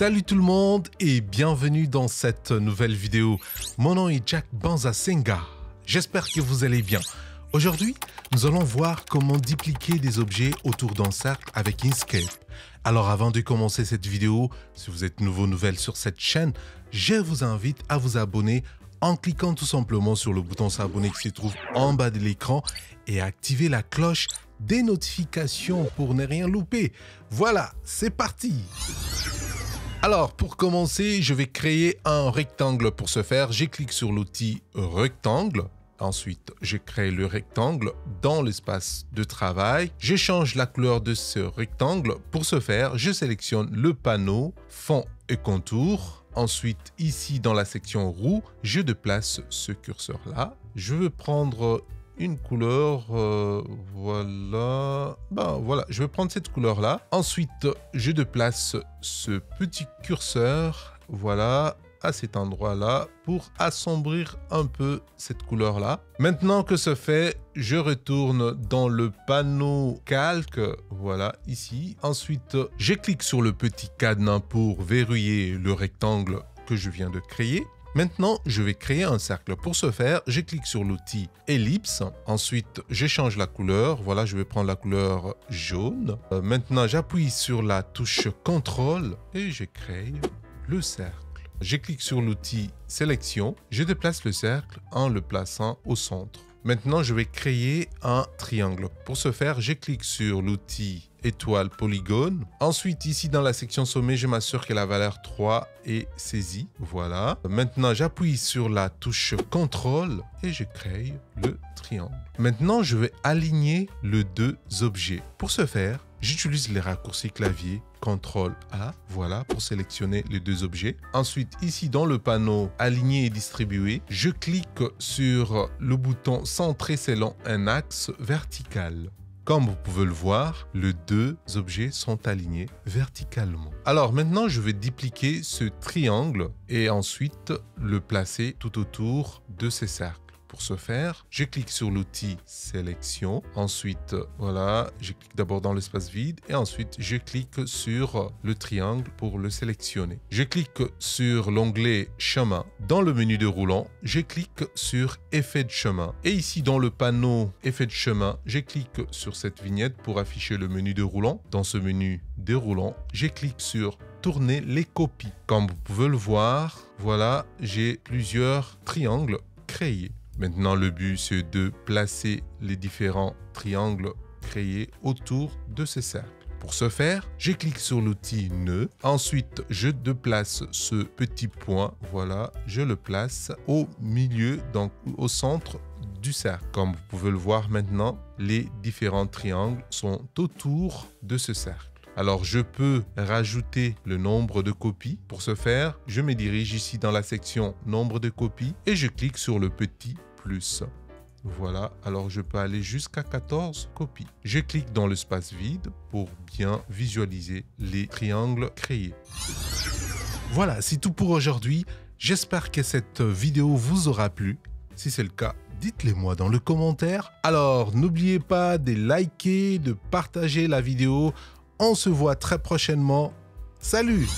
Salut tout le monde et bienvenue dans cette nouvelle vidéo. Mon nom est Jack Banzasenga. J'espère que vous allez bien. Aujourd'hui, nous allons voir comment dupliquer des objets autour d'un cercle avec Inkscape. Alors avant de commencer cette vidéo, si vous êtes nouvelle sur cette chaîne, je vous invite à vous abonner en cliquant tout simplement sur le bouton s'abonner qui se trouve en bas de l'écran et activer la cloche des notifications pour ne rien louper. Voilà, c'est parti! Alors, pour commencer, je vais créer un rectangle. Pour ce faire, je clique sur l'outil rectangle. Ensuite, je crée le rectangle dans l'espace de travail. Je change la couleur de ce rectangle. Pour ce faire, je sélectionne le panneau fond et contour. Ensuite, ici dans la section roue, je déplace ce curseur-là. Je veux prendre une couleur, voilà, je vais prendre cette couleur-là. Ensuite, je déplace ce petit curseur, voilà, à cet endroit-là pour assombrir un peu cette couleur-là. Maintenant que ce fait, je retourne dans le panneau calque, voilà, ici. Ensuite, je clique sur le petit cadenas pour verrouiller le rectangle que je viens de créer. Maintenant, je vais créer un cercle. Pour ce faire, je clique sur l'outil ellipse. Ensuite, je change la couleur. Voilà, je vais prendre la couleur jaune. Maintenant, j'appuie sur la touche CTRL et je crée le cercle. Je clique sur l'outil sélection. Je déplace le cercle en le plaçant au centre. Maintenant, je vais créer un triangle. Pour ce faire, je clique sur l'outil étoile polygone. Ensuite, ici dans la section sommet, je m'assure que la valeur 3 est saisie. Voilà. Maintenant, j'appuie sur la touche CTRL et je crée le triangle. Maintenant, je vais aligner les deux objets. Pour ce faire, j'utilise les raccourcis clavier CTRL-A, voilà, pour sélectionner les deux objets. Ensuite, ici dans le panneau aligner et distribuer, je clique sur le bouton centrer selon un axe vertical. Comme vous pouvez le voir, les deux objets sont alignés verticalement. Alors maintenant, je vais dupliquer ce triangle et ensuite le placer tout autour de ces cercles. Pour ce faire, je clique sur l'outil sélection. Ensuite, voilà, je clique d'abord dans l'espace vide et ensuite je clique sur le triangle pour le sélectionner. Je clique sur l'onglet chemin. Dans le menu déroulant, je clique sur effet de chemin. Et ici dans le panneau effet de chemin, je clique sur cette vignette pour afficher le menu déroulant. Dans ce menu déroulant, je clique sur tourner les copies. Comme vous pouvez le voir, voilà, j'ai plusieurs triangles créés. Maintenant, le but, c'est de placer les différents triangles créés autour de ces cercles. Pour ce faire, je clique sur l'outil nœud. Ensuite, je déplace ce petit point. Voilà, je le place au milieu, donc au centre du cercle. Comme vous pouvez le voir maintenant, les différents triangles sont autour de ce cercle. Alors, je peux rajouter le nombre de copies. Pour ce faire, je me dirige ici dans la section nombre de copies et je clique sur le petit plus. Voilà, alors je peux aller jusqu'à 14 copies. Je clique dans l'espace vide pour bien visualiser les triangles créés. Voilà, c'est tout pour aujourd'hui. J'espère que cette vidéo vous aura plu. Si c'est le cas, dites-le moi dans le commentaire. Alors, n'oubliez pas de liker, de partager la vidéo. On se voit très prochainement. Salut!